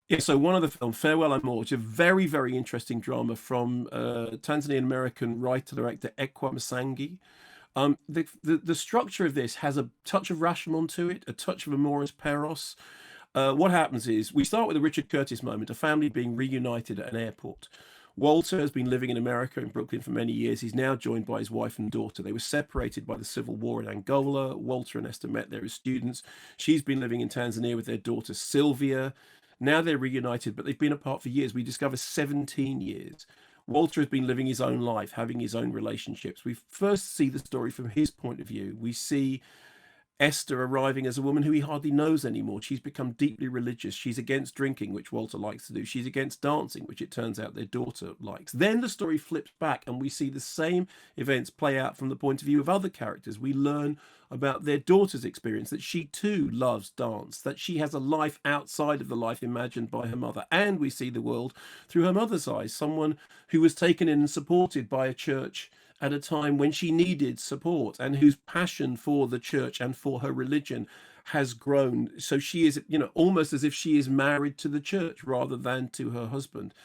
Yeah, so one of the films, Farewell Amor, which is a very, very interesting drama from Tanzanian American writer director Ekwa Masangi. The structure of this has a touch of Rashomon to it, a touch of Amoris Peros. What happens is we start with a Richard Curtis moment, a family being reunited at an airport. Walter has been living in America, in Brooklyn, for many years. He's now joined by his wife and daughter. They were separated by the civil war in Angola. Walter and Esther met there as students. She's been living in Tanzania with their daughter Sylvia. Now they're reunited, but they've been apart for years. We discover 17 years. Walter has been living his own life, having his own relationships. We first see the story from his point of view. We see Esther arriving as a woman who he hardly knows anymore. She's become deeply religious. She's against drinking, which Walter likes to do. She's against dancing, which it turns out their daughter likes. Then the story flips back and we see the same events play out from the point of view of other characters. We learn about their daughter's experience, that she too loves dance, that she has a life outside of the life imagined by her mother. And we see the world through her mother's eyes, someone who was taken in and supported by a church at a time when she needed support, and whose passion for the church and for her religion has grown. So she is, almost as if she is married to the church rather than to her husband.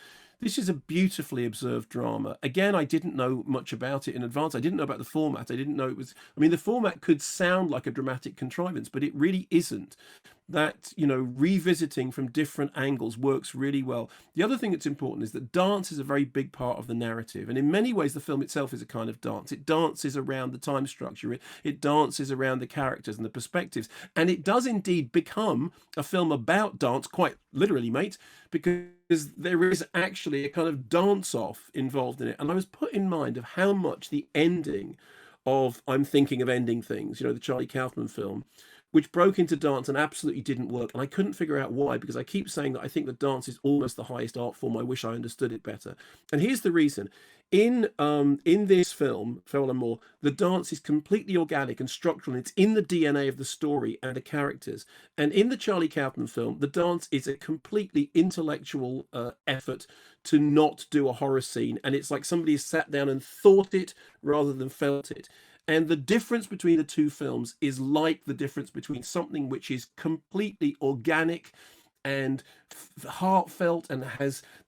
This is a beautifully observed drama. Again, I didn't know much about it in advance. I didn't know about the format. I didn't know it was, I mean, the format could sound like a dramatic contrivance, but it really isn't. That, revisiting from different angles works really well. The other thing that's important is that dance is a very big part of the narrative. And in many ways, the film itself is a kind of dance. It dances around the time structure. It dances around the characters and the perspectives. And it does indeed become a film about dance, quite literally, mate, because there is actually a kind of dance-off involved in it. And I was put in mind of how much the ending of I'm Thinking of Ending Things, the Charlie Kaufman film, which broke into dance and absolutely didn't work. And I couldn't figure out why, because I keep saying that I think that dance is almost the highest art form. I wish I understood it better. And here's the reason. In this film, Farewell Amor, the dance is completely organic and structural. And it's in the DNA of the story and the characters. And in the Charlie Kaufman film, the dance is a completely intellectual effort to not do a horror scene. And it's like somebody has sat down and thought it rather than felt it. And the difference between the two films is like the difference between something which is completely organic and heartfelt and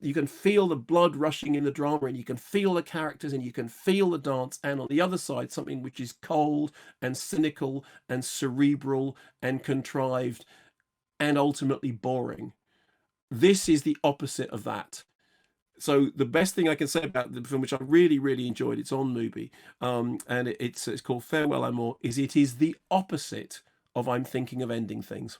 you can feel the blood rushing in the drama, and you can feel the characters, and you can feel the dance, and on the other side something which is cold and cynical and cerebral and contrived and ultimately boring. This is the opposite of that. So the best thing I can say about the film, which I really, really enjoyed, it's on Mubi, and it's called Farewell Amor, is it is the opposite of I'm Thinking of Ending Things.